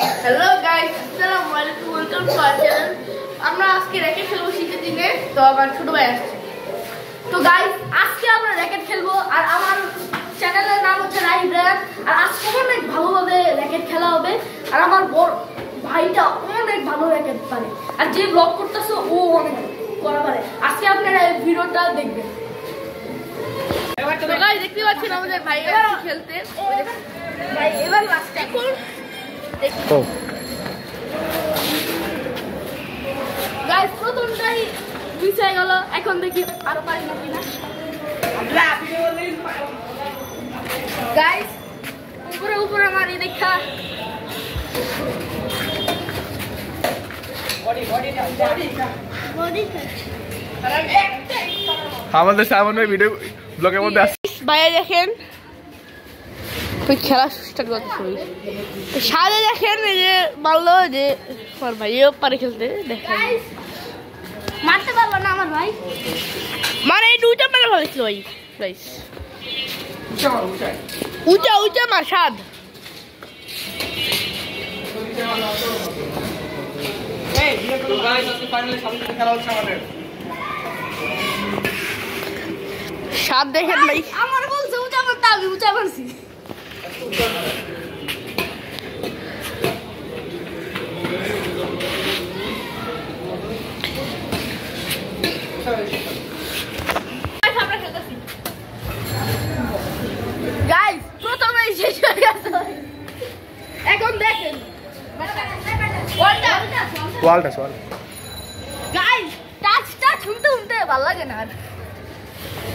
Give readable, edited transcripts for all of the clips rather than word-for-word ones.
Hello guys, আসসালামু আলাইকুম, welcome to our channel. আমরা আজকে র‍্যাকেট খেলবো শীতের দিনে। তো আমার ছোট ভাই আসছে। তো গাইস, আজকে আমরা র‍্যাকেট খেলবো। আর আমার চ্যানেলের নাম হচ্ছে রাহিব রায়ান। আর আজকে অনেক ভালোভাবে র‍্যাকেট খেলা হবে। আর আমার বড় ভাইটা অনেক ভালো র‍্যাকেট পারে। আর যে ব্লগ করতেছে ও অনেক করা পারে। আজকে আপনারা এই ভিডিওটা দেখবেন। তো গাইস, দেখতে পাচ্ছেন আমাদের ভাই খেলতে। ভাই এবার লাস্ট এখন দেখো গাইস, প্রথমটাই মিস হয়ে গেল। এখন দেখি আরো পারি নাকি না। গাইস, উপরে উপরে মারি দেখা। আমাদের সামনে ভিডিও ব্লগের মধ্যে আছে ভাইয়া দেখেন তুই খেলা স্টার্ট করতে সাজে দেখেন এই যে বললো যে আমার ভাইও পারে খেলতে। দেখেন মারতে পারবো না আমার ভাই, মানে এই দুইটা মেরে ফেলেছিল ভাই। গাইস উঁচা উঁচা মার সাদ। সাদ দেখেন ভাই, আমার বলছে উঁচা মারতে, আমি উঁচা মারছি। গাইস, প্রথমে শেষ হয়ে গেছে। এখন দেখেন ওয়ালটা গাইস, টাচটা শুনতে শুনতে ভালো লাগে না।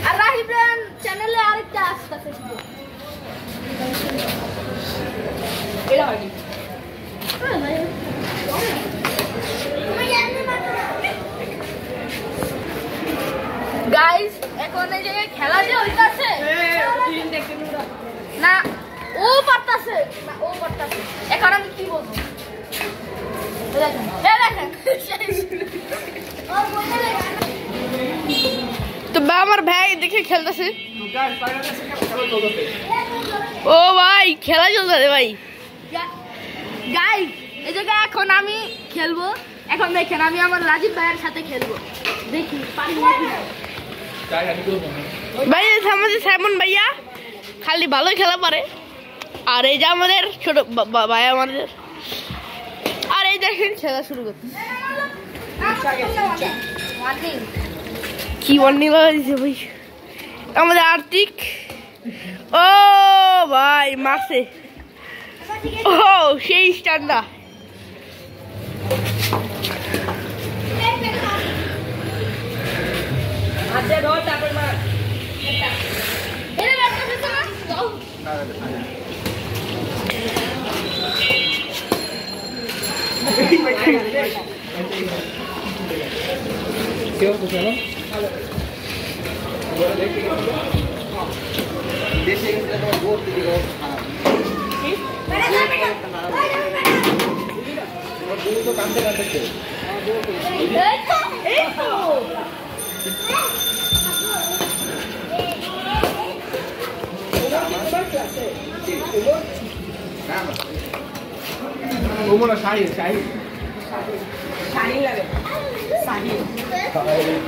আর রাহিব রায়ান চ্যানেলে আরেকটা আসতেছে। এটা হয়নি গাইস। এখন এই যে খেলা যে হইতাছে না, ও পারতাছে না, ও পারতাছে। এখন আমি কি বলবো, তো আমার ভাই দেখে খেলতেছে। ও ভাই, খেলা চলতেছে ভাই। গাইস, এই জায়গায় এখন আমি খেলবো। এখন দেখেন আমি আমার রাজীব ভাইয়ের সাথে খেলবো, দেখি পারি নাকি। ভাই আমাদের সাইমন ভাইয়া খালি ভালোই খেলা পারে। আর এই যে আমাদের ছোট ভাই আমাদের। আর এই দেখেন খেলা শুরু করতে কি ওয়ার্নিং দিয়েছে ভাই আমাদের আর্থিক। ও ভাই মারছে, ও সেই স্ট্যান্ডা।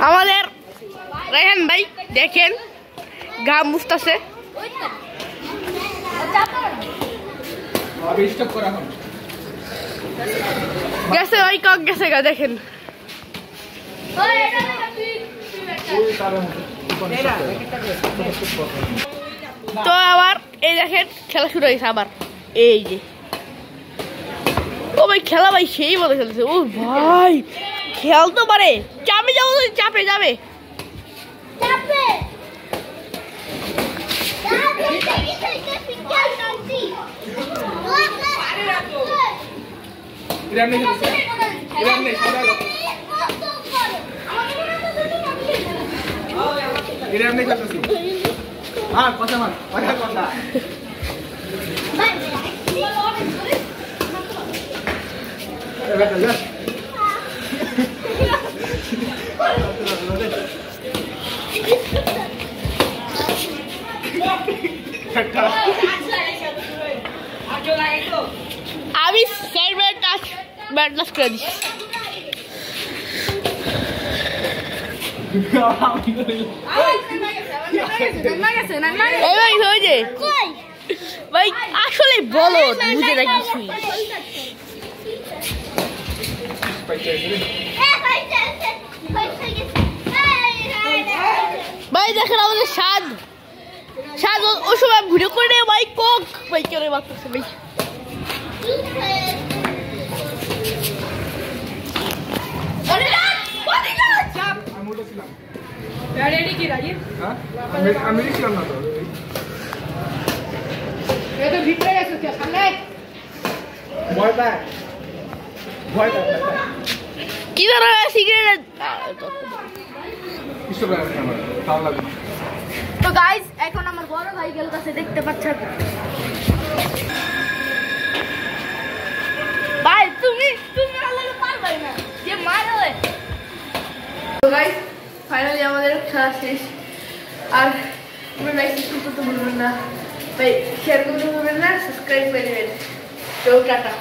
আমাদের রায়হান ভাই দেখেন ঘাম মুছতেছে। গেছে ওই কক গেছে গা, দেখেন। তো আবার এই দেখেন খেলা শুরু হয়েছে আবার। এই যে ও ভাই খেলা ভাই সেই মতো খেলছে। ও ভাই খেলতে পারে, চাপে যাবো, চাপে যাবে। আমি সাইড টাচ ব্যাট টাচ করে দিচ্ছি। এই ভাই হয়েছে ভাই আসলে বলো বুঝে না কিছুই। ভাই দেখেন আমাদের স্বাদ ওই সময় ঘুরে করে ভাই কোক ভাই কেন বাচ্চা ভাই কি ধরনের সিগারেট। তো গাইস এখন আমার বড় ভাই খেলতেছে দেখতে পাচ্ছেন। ভাই তুমি আলাদা পারবে না যে মারবে। তো গাইস ফাইনালি আমাদের খেলা শেষ। আর তোমরা লাইক করতে ভুলবেন না ভাই, শেয়ার করতে ভুলবেন না, সাবস্ক্রাইব করে দেবেন। তো টাটা।